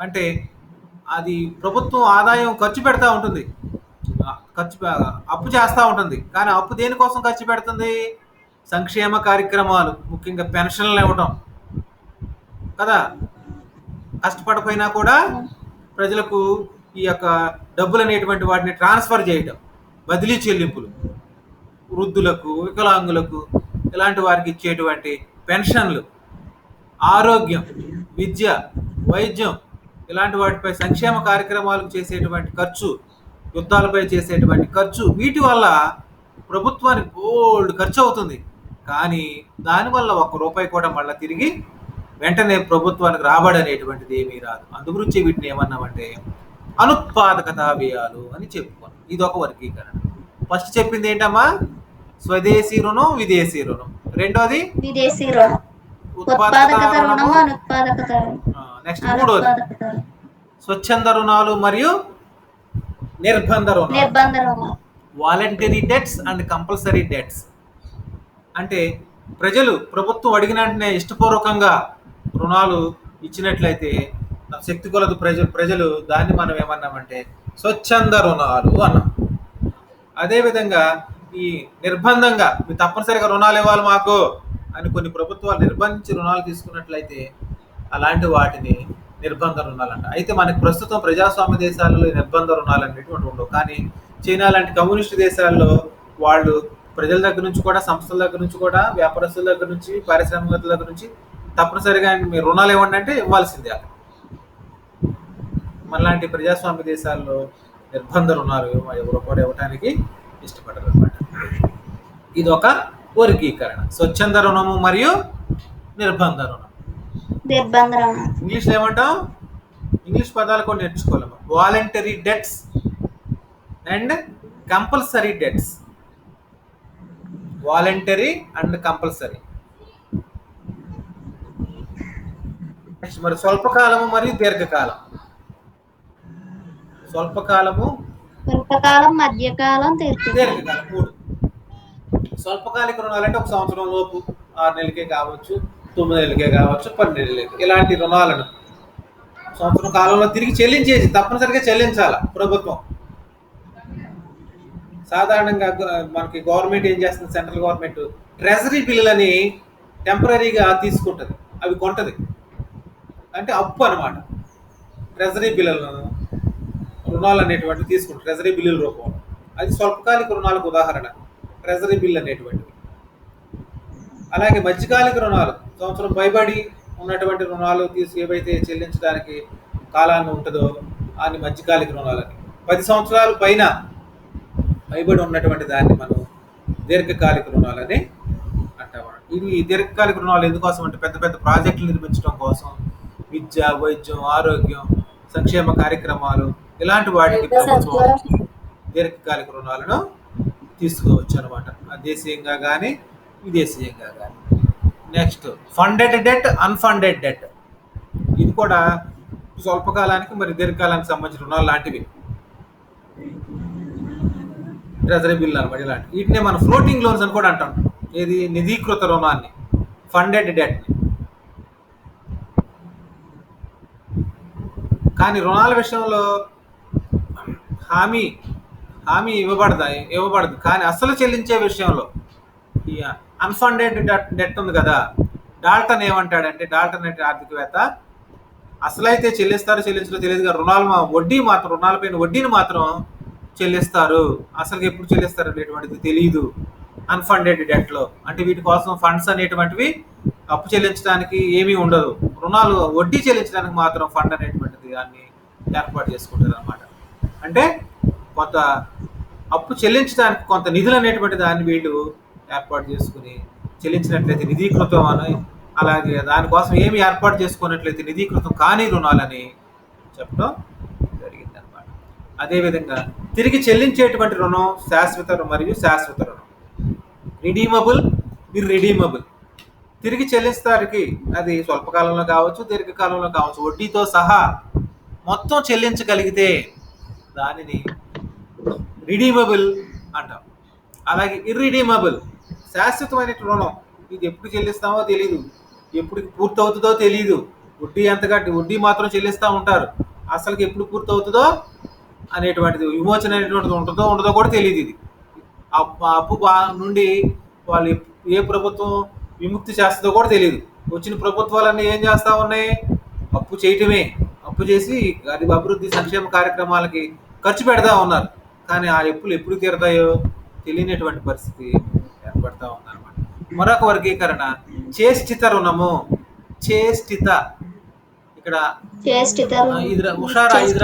అంటే అది ప్రభుత్వం ఆదాయం ఖర్చు పెడతా ఉంటుంది, అప్పు చేస్తూ ఉంటుంది, కానీ అప్పు దేనికోసం ఖర్చు పెడుతుంది? సంక్షేమ కార్యక్రమాలు, ముఖ్యంగా పెన్షన్లు ఇవ్వటం కదా. కష్టపడిపోయినా కూడా ప్రజలకు ఈ యొక్క డబ్బులు అనేటువంటి వాటిని ట్రాన్స్ఫర్ చేయటం, బదిలీ చెల్లింపులు, వృద్ధులకు, వికలాంగులకు, ఇలాంటి వారికి ఇచ్చేటువంటి పెన్షన్లు, ఆరోగ్యం, విద్య, వైద్యం, ఇలాంటి వాటిపై సంక్షేమ కార్యక్రమాలకు చేసేటువంటి ఖర్చు, యుద్ధాలపై చేసేటువంటి ఖర్చు, వీటి వల్ల ప్రభుత్వానికి బోల్డ్ ఖర్చు అవుతుంది. కానీ దానివల్ల ₹1 కూడా మళ్ళీ తిరిగి వెంటనే ప్రభుత్వానికి రాబడి అనేటువంటిది ఏమీ రాదు. అందుగురించి వీటిని ఏమన్నామంటే అనుత్పాదకత వ్యయాలు అని చెప్పుకోండి. ఇది ఒక వర్గీకరణ. ఫస్ట్ చెప్పింది ఏంటమ్మా? స్వదేశీ రుణం, విదేశీ రుణం. రెండోది విదేశీ రుణం, ఉత్పాదకత రుణం, అనుత్పాదకత రుణం. నెక్స్ట్ మూడోది స్వచ్ఛంద రుణాలు మరియు నిర్బంధ రుణాలు, voluntary debts and compulsory debts. అంటే ప్రభుత్వం అడిగిన వెంటనే ఇష్టపూర్వకంగా రుణాలు ఇచ్చినట్లయితే శక్తి కొలది ప్రజలు దాన్ని మనం ఏమన్నామంటే స్వచ్ఛంద రుణాలు అన్నాం. అదేవిధంగా ఈ నిర్బంధంగా మీరు తప్పనిసరిగా రుణాలు ఇవ్వాలి మాకు అని కొన్ని ప్రభుత్వాలు నిర్బంధించి రుణాలు తీసుకున్నట్లయితే అలాంటి వాటిని నిర్బంధ రుణాలు అంట. అయితే మనకి ప్రస్తుతం ప్రజాస్వామ్య దేశాలలో నిర్బంధ రుణాలు అనేటువంటి ఉండవు. కానీ చైనా లాంటి కమ్యూనిస్ట్ దేశాల్లో వాళ్ళు ప్రజల దగ్గర నుంచి కూడా, సంస్థల దగ్గర నుంచి కూడా, వ్యాపారస్తుల దగ్గర నుంచి, పారిశ్రామికవేత్తల దగ్గర నుంచి తప్పనిసరిగా మీరు రుణాలు ఇవ్వండి అంటే ఇవ్వాల్సిందే. మనలాంటి ప్రజాస్వామ్య దేశాల్లో నిర్బంధ రుణాలు ఎవరు కూడా ఇవ్వడానికి ఇష్టపడరు అనమాట. ఇది ఒక వర్గీకరణ, స్వచ్ఛంద రుణము మరియు నిర్బంధ రుణం. ఇంగ్లీష్లో ఏమంటాం? ఇంగ్లీష్ పదాలు కూడా నేర్చుకోలేము. Voluntary debts and compulsory debts. Voluntary and compulsory. మరి స్వల్పకాలము మరియు దీర్ఘకాలం. స్వల్పకాలము స్వల్పకాలం, మధ్యకాలం, దీర్ఘకాలం. దీర్ఘకాలం 3. స్వల్పకాలిక రుణాలు అంటే 1 సంవత్సరం లోపు, 6 నెలలకే కావచ్చు, 9 నెలలకే కావచ్చు, 12 నెలలకి, ఇలాంటి రుణాలను సంవత్సరం కాలంలో తిరిగి చెల్లించేసి తప్పనిసరిగా చెల్లించాలి ప్రభుత్వం. సాధారణంగా మనకి గవర్నమెంట్ ఏం చేస్తుంది, సెంట్రల్ గవర్నమెంట్ ట్రెజరీ బిల్లులని టెంపరీగా తీసుకుంటుంది, అవి కొంటది, అంటే అప్పు అనమాట. ట్రెజరీ బిల్లులను, రుణాలు అనేటువంటివి తీసుకుంటారు ట్రెజరీ బిల్లుల రూపంలో. అది స్వల్పకాలిక రుణాలకు ఉదాహరణ ట్రెజరీ బిల్ అనేటువంటివి. అలాగే మధ్యకాలిక రుణాలు, సంవత్సరం పైబడి ఉన్నటువంటి రుణాలు ఏవైతే చెల్లించడానికి కాలాన్ని ఉంటుందో అని మధ్యకాలిక రుణాలని. 10 సంవత్సరాలు పైబడి ఉన్నటువంటి దాన్ని మనం దీర్ఘకాలిక రుణాలని అంటాం. ఇవి దీర్ఘకాలిక రుణాలు ఎందుకోసం అంటే పెద్ద పెద్ద ప్రాజెక్టులు నిర్మించడం కోసం, విద్య, వైద్యం, ఆరోగ్యం, సంక్షేమ కార్యక్రమాలు, ఇలాంటి వాటికి ప్రభుత్వం దీర్ఘకాలిక రుణాలను తీసుకోవచ్చు అనమాట, దేశీయంగా కానీ విదేశీయంగా కానీ. Next funded debt, unfunded debt. ఇది కూడా స్వల్పకాలానికి మరి దీర్ఘకాలానికి సంబంధించిన రుణాలు లాంటివి, ట్రెజరీ బిల్ అనమాట. ఇలాంటి వీటినే మనం ఫ్లోటింగ్ లోన్స్ అని కూడా అంటాం. ఏది నిధీకృత రుణాన్ని, ఫండెడ్ డెట్ని. కానీ రుణాల విషయంలో హామీ ఇవ్వబడదు, కానీ అసలు చెల్లించే విషయంలో ఈ అన్ఫండెడ్ డెట్ ఉంది కదా, డాల్టన్ ఏమంటాడంటే, డాల్టన్ అంటే ఆర్థికవేత్త, అసలైతే చెల్లించడో తెలియదు కానీ రుణాలపైన వడ్డీని మాత్రం చెల్లిస్తారు, అసలు ఎప్పుడు చెల్లిస్తారు అనేటువంటిది తెలియదు అన్ఫండెడ్ డెట్లో. అంటే వీటి కోసం ఫండ్స్ అనేటువంటివి అప్పు చెల్లించడానికి ఏమీ ఉండదు, రుణాలు వడ్డీ చెల్లించడానికి మాత్రం ఫండ్ అనేటువంటిది దాన్ని ఏర్పాటు చేసుకుంటారు అనమాట. అంటే కొంత అప్పు చెల్లించడానికి కొంత నిధులు అనేటువంటి దాన్ని వీళ్ళు ఏర్పాటు చేసుకుని చెల్లించినట్లయితే నిధీకృతం అని, అలాగే దానికోసం ఏమి ఏర్పాటు చేసుకున్నట్లయితే నిధీకృతం కాని రుణాలని చెప్పడం జరిగింది అనమాట. అదేవిధంగా తిరిగి చెల్లించేటువంటి రుణం శాశ్వత మరియు శాశ్వత రుణం, రిడీమబుల్, ఇర్రిడీమబుల్. తిరిగి చెల్లిస్తానికి అది స్వల్పకాలంలో కావచ్చు, దీర్ఘకాలంలో కావచ్చు, వడ్డీతో సహా మొత్తం చెల్లించగలిగితే దానిని రిడీమబుల్ అంటాం. అలాగే ఇర్రిడీమబుల్, శాశ్వతమైన రుణం, ఇది ఎప్పుడు చెల్లిస్తామో తెలియదు, ఎప్పుడు పూర్తవుతుందో తెలియదు, వడ్డీ మాత్రం చెల్లిస్తూ ఉంటారు, అసలుకి ఎప్పుడు పూర్తవుతుందో అనేటువంటిది, విమోచన అనేటువంటిది ఉండదో కూడా తెలియదు. ఇది అప్పు నుండి వాళ్ళు ఏ ప్రభుత్వం విముక్తి చేస్తుందో కూడా తెలియదు. వచ్చిన ప్రభుత్వాలన్నీ ఏం చేస్తూ ఉన్నాయి, అప్పు చేయటమే, అప్పు చేసి అది అభివృద్ధి సంక్షేమ కార్యక్రమాలకి ఖర్చు పెడతా ఉన్నారు, కానీ ఆ అప్పులు ఎప్పుడు తీరుతాయో తెలియనటువంటి పరిస్థితి ఏర్పడతా ఉందన్నమాట. మరొక వర్గీకరణ చేష్టిత రుణము. చేష్టిత, ఇక్కడ ఇది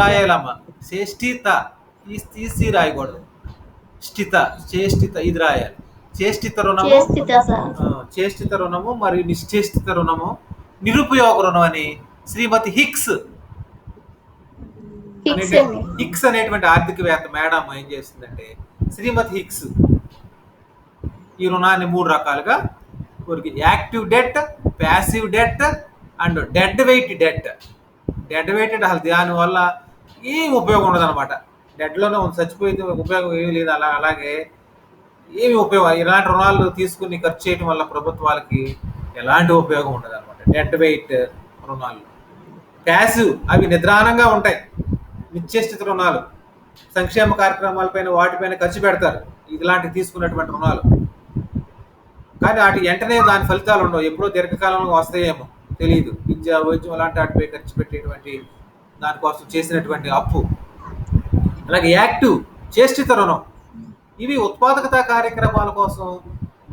రాయాలమ్మా, చేష్టిత తీసి రాయకూడదు, చేష్టిత ఇది రాయాలి. చేష్టిత రుణము మరియు నిశ్చేష్టిత రుణము, నిరుపయోగ రుణం అని శ్రీమతి హిక్స్ అనేటువంటి ఆర్థికవేత్త మేడం ఏం చేస్తుందంటే, శ్రీమతి హిక్స్ ఈ రుణాన్ని 3 రకాలుగా active debt, passive debt and dead weight debt. Dead weight అంటే అసలు దానివల్ల ఏం ఉపయోగం ఉండదు అనమాట, డెడ్లోనే చచ్చిపోయితే ఉపయోగం ఏమీ లేదు. అలాగే ఏమి ఉపయోగం, ఇలాంటి రుణాలు తీసుకుని ఖర్చు చేయడం వల్ల ప్రభుత్వాలకి ఎలాంటి ఉపయోగం ఉండదు అనమాట డెడ్ వెయిట్ రుణాలు. ప్యాసివ్, అవి నిద్రానంగా ఉంటాయి. నిశ్చేష్టిత రుణాలు సంక్షేమ కార్యక్రమాలపైన వాటిపైన ఖర్చు పెడతారు, ఇలాంటివి తీసుకున్నటువంటి రుణాలు, కానీ వాటి వెంటనే దాని ఫలితాలు ఉండవు, ఎప్పుడో దీర్ఘకాలంలో వస్తాయేమో తెలియదు. విద్య, వైద్యం అలాంటి వాటిపై ఖర్చు పెట్టేటువంటి దానికోసం చేసినటువంటి అప్పు. అలాగే యాక్టివ్, చేష్టిత రుణం, ఇవి ఉత్పాదకత కార్యక్రమాల కోసం,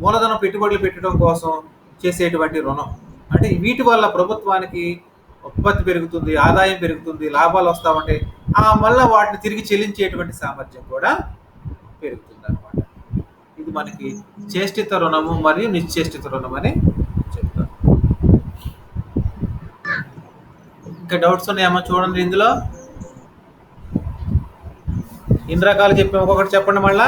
మూలధనం పెట్టుబడులు పెట్టడం కోసం చేసేటువంటి రుణం. అంటే వీటి వల్ల ప్రభుత్వానికి ఉత్పత్తి పెరుగుతుంది, ఆదాయం పెరుగుతుంది, లాభాలు వస్తూ ఉంటాయి, మళ్ళీ వాటిని తిరిగి చెల్లించేటువంటి సామర్థ్యం కూడా పెరుగుతుంది అనమాట. ఇది మనకి చేష్టిత రుణము మరియు నిశ్చేష్టిత రుణం అని చెప్తారు. ఇంకా డౌట్స్ ఉన్నాయేమో చూడండి. ఇందులో ఎన్ని రకాలు చెప్పాము, ఒక్కొక్కటి చెప్పండి మళ్ళా.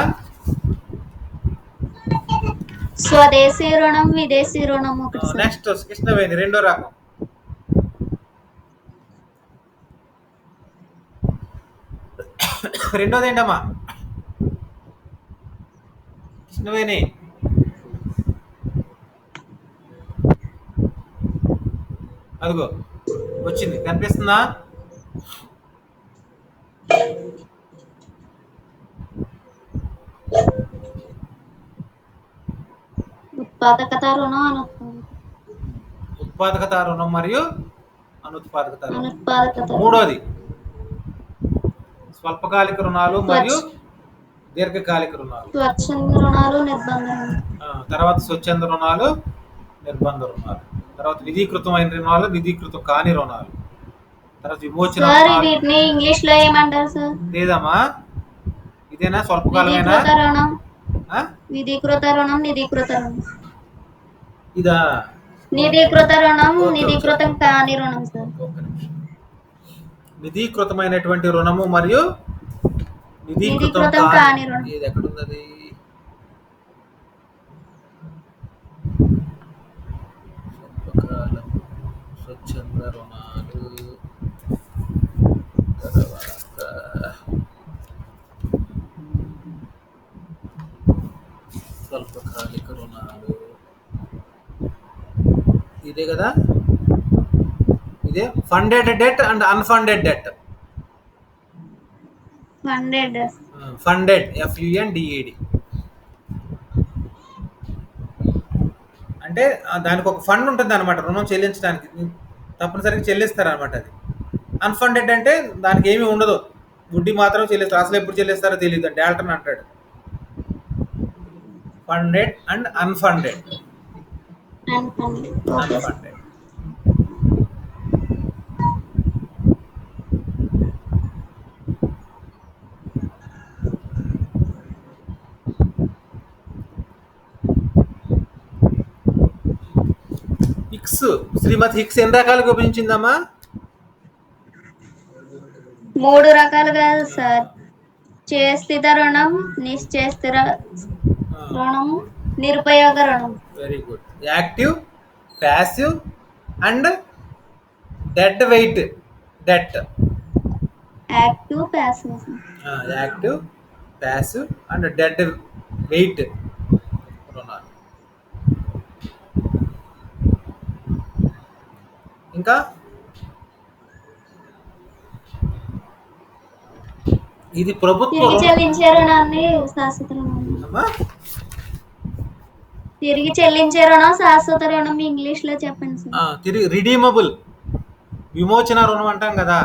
స్వదేశీ రుణం, విదేశీ రుణం. నెక్స్ట్ కృష్ణవేణి, 2వ రకం. రెండోది ఏంటమ్మా? కృష్ణవేణి, అదిగో వచ్చింది, కనిపిస్తుందా? ఉత్పాదకత రుణం ఉత్పాదకత రుణం మరియు అనుత్పాదకత రుణం. అనుత్పాదకత మూడోది స్వల్పకాలిక రుణాలు మరియు స్వచ్ఛ దీర్ఘకాలిక రుణాలు. స్వచ్ఛంద రుణాలు నిర్బంధ రుణాలు. తర్వాత స్వచ్ఛంద రుణాలు, నిర్బంధ రుణాలు. తర్వాత నిధీకృతమైన రుణాలు, నిధీకృతం కాని రుణాలు. తర్వాత విమోచన సార్ రుణాలు. వీటిని ఇంగ్లీష్ లో ఏమంటారు సార్? లేదమ్మా, ఇదేనా స్వల్పకాలమేనా? విధీకృత రుణం, ఆ? విధీకృత రుణం, నిధీకృత రుణం. ఇదా? నిధీకృత రుణం, ఓకే, నిధీకృతం కాని రుణం సార్. ఒక్క నిమిషం. నిధీకృతమైనటువంటి రుణము మరియు నిధీకృతం నిధీకృతం కాని. కాని రుణం. ఇది ఎక్కడున్నది? స్వల్పకాలం, స్వచ్ఛంద రుణాలు, తర్వాత స్వల్పకాలిక రుణాలు. ఇదే కదా? ఇదే funded debt and unfunded debt. Funded funded, FUNDED. అంటే దానికి ఒక ఫండ్ ఉంటుంది అనమాట రుణం చెల్లించడానికి, తప్పనిసరిగా చెల్లిస్తారు అనమాట. అది అన్ఫండెడ్ అంటే దానికి ఏమీ ఉండదు, వడ్డీ మాత్రం చెల్లిస్తారు, అసలు ఎప్పుడు చెల్లిస్తారో తెలియదు. డాల్టన్ అంటాడు funded and unfunded. Unfunded. Okay sir. Unfunded. Hicks, Shrimati Hicks ఎన్ని రకాలుగా విభజించిందమ్మా? 3 రకాలుగా సార్. చేస్థిత రుణం, నిశ్చేస్థిర రుణం, నిరుపయోగ రుణం. Very good. Active, passive and dead weight debt. Active, passive. Active, passive and dead weight రుణాలు. ఇంకా ఇది ప్రభుత్వ తిరిగి చెల్లించే రుణాన్ని శాశ్వత రుణం. అమ్మా? తిరిగి చెల్లించే రుణం, శాశ్వత రుణం ఇంగ్లీష్ లో చెప్పండి సార్. తిరిగి రిడీమబుల్, విమోచన రుణం అంటాం కదా,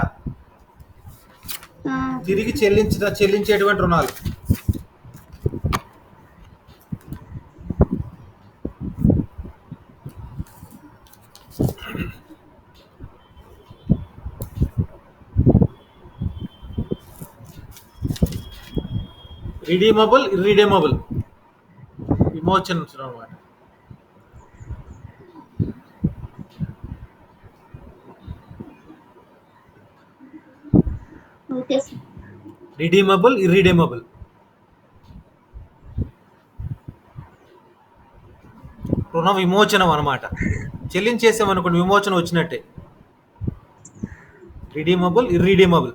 తిరిగి చెల్లించేటువంటి రుణాలు. రిడీమబుల్, ఇర్రిడీమబుల్, విమోచన అనమాట. Okay sir. Redeemable, irredeemable. రుణ విమోచనం అనమాట. చెల్లించేసామనుకోండి విమోచన వచ్చినట్టే. Redeemable, irredeemable.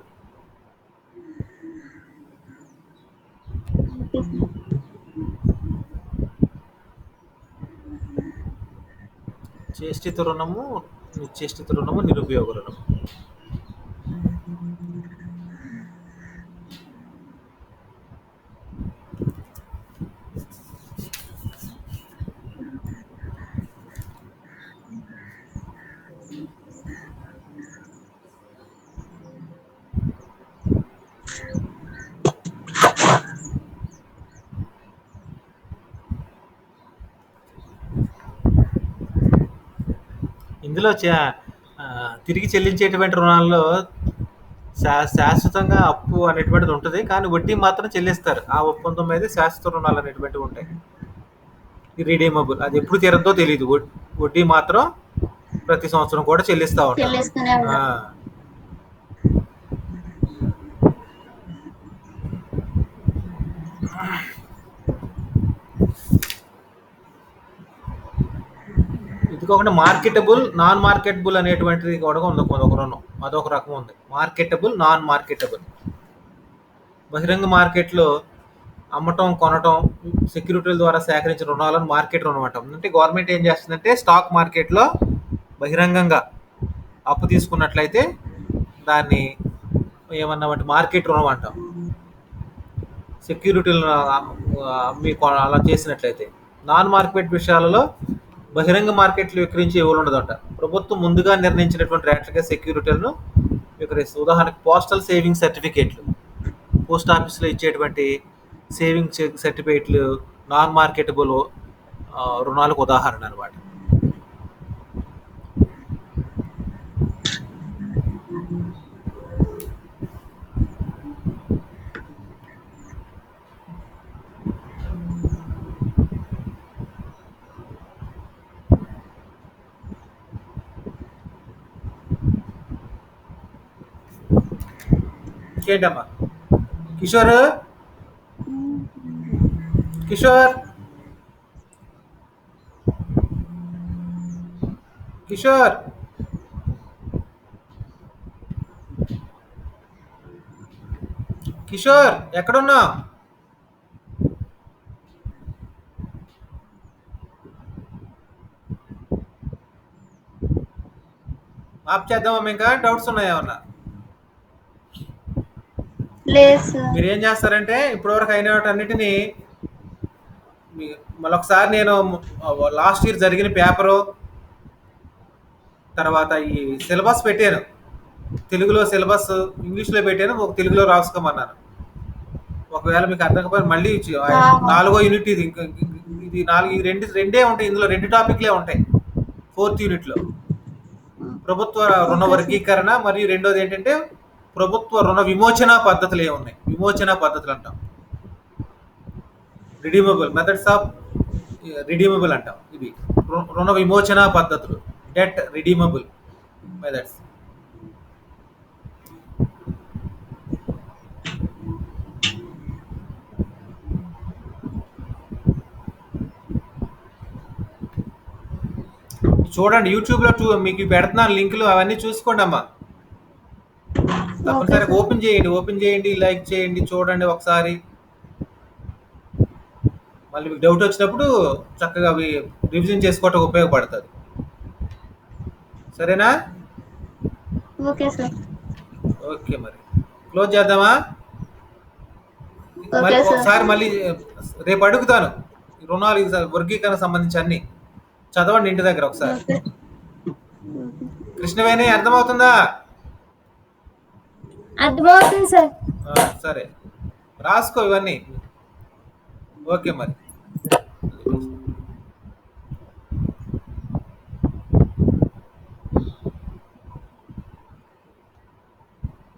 Okay sir. చేష్టిత రుణము, నిశ్చేష్టిత రుణము, నిరుపయోగ రుణము. ఇందులో తిరిగి చెల్లించేటువంటి రుణాల్లో శాశ్వతంగా అప్పు అనేటువంటిది ఉంటుంది, కానీ వడ్డీ మాత్రం చెల్లిస్తారు. ఆ ఒప్పందం మీద శాశ్వత రుణాలు అనేటువంటివి ఉంటాయి. రిడీమబుల్, అది ఎప్పుడు తీరద్దో తెలియదు, వడ్డీ మాత్రం ప్రతి సంవత్సరం కూడా చెల్లిస్తూ ఉంటారు. చెల్లిస్తూనే ఉన్నారు. ఇంకొకటి మార్కెటబుల్, నాన్ మార్కెటబుల్ అనేటువంటిది కూడా ఉంది. ఒక రుణం అదొక రకం ఉంది. Marketable, non marketable. బహిరంగ మార్కెట్లో అమ్మటం, కొనటం, సెక్యూరిటీల ద్వారా సేకరించిన రుణాలను మార్కెట్ రుణం అంటాం. అంటే గవర్నమెంట్ ఏం చేస్తుందంటే స్టాక్ మార్కెట్లో బహిరంగంగా అప్పు తీసుకున్నట్లయితే దాన్ని ఏమన్నామంటే మార్కెట్ రుణం అంటాం. సెక్యూరిటీలను అమ్మి అలా చేసినట్లయితే. నాన్ మార్కెట్ విషయాలలో బహిరంగ మార్కెట్లు విక్రయించే ఎవరు ఉండదంట. ప్రభుత్వం ముందుగా నిర్ణయించినటువంటి రేట్లకే సెక్యూరిటీలను విక్రయిస్తుంది. ఉదాహరణకు పోస్టల్ సేవింగ్ సర్టిఫికేట్లు, పోస్ట్ ఆఫీస్లో ఇచ్చేటువంటి సేవింగ్ సర్టిఫికేట్లు నాన్ మార్కెటబుల్ రుణాలకు ఉదాహరణ అనమాట. ఇంకేంటమ్మా కిషోర్? కిషోర్ కిషోర్ కిషోర్ ఎక్కడున్నావు? ఆప్ చేద్దామా? ఇంకా డౌట్స్ ఉన్నాయా ఏమన్నా? లేదు సార్. మీరు ఏం చేస్తారంటే ఇప్పటివరకు అయిన వాటన్నిటిని మళ్ళొకసారి నేను లాస్ట్ ఇయర్ జరిగిన పేపరు, తర్వాత ఈ సిలబస్ పెట్టాను. తెలుగులో సిలబస్ ఇంగ్లీష్లో పెట్టాను, ఒక తెలుగులో రాసుకోమన్నాను. ఒకవేళ మీకు అర్థం కాకపోతే మళ్ళీ 4వ యూనిట్ ఇది. ఇది 4 ఇది రెండే ఉంటాయి. ఇందులో 2 టాపిక్లే ఉంటాయి 4th యూనిట్లో. ప్రభుత్వ రుణ వర్గీకరణ మరియు రెండోది ఏంటంటే ప్రభుత్వ రుణ విమోచన పద్ధతులు ఏమున్నాయి, విమోచన పద్ధతులు అంటాం. రిడీమబుల్ మెథడ్స్ ఆఫ్ రిడీమబుల్ అంటాం. ఇవి రుణ విమోచన పద్ధతులు, డెట్ రిడీమబుల్ మెథడ్స్. చూడండి యూట్యూబ్లో మీకు పెడుతున్నాను లింకులు, అవన్నీ చూసుకోండి అమ్మా. తప్పనిసరిగా ఓపెన్ చేయండి, లైక్ చేయండి, చూడండి ఒకసారి. మళ్ళీ మీకు డౌట్ వచ్చినప్పుడు చక్కగా అవి రివిజన్ చేసుకోవటం ఉపయోగపడుతుంది. సరేనా? Okay sir. ఓకే, మరి క్లోజ్ చేద్దామా? ఓకే మళ్ళీ సార్. ఒకసారి మళ్ళీ రేపు అడుగుతాను రుణాలు వర్గీకరణ సంబంధించి అన్ని చదవండి ఇంటి దగ్గర ఒకసారి. ఓకే. కృష్ణవేణి అర్థమవుతుందా? అర్థమవుతుంది సార్. సరే, రాసుకో ఇవన్నీ. ఓకే మరి.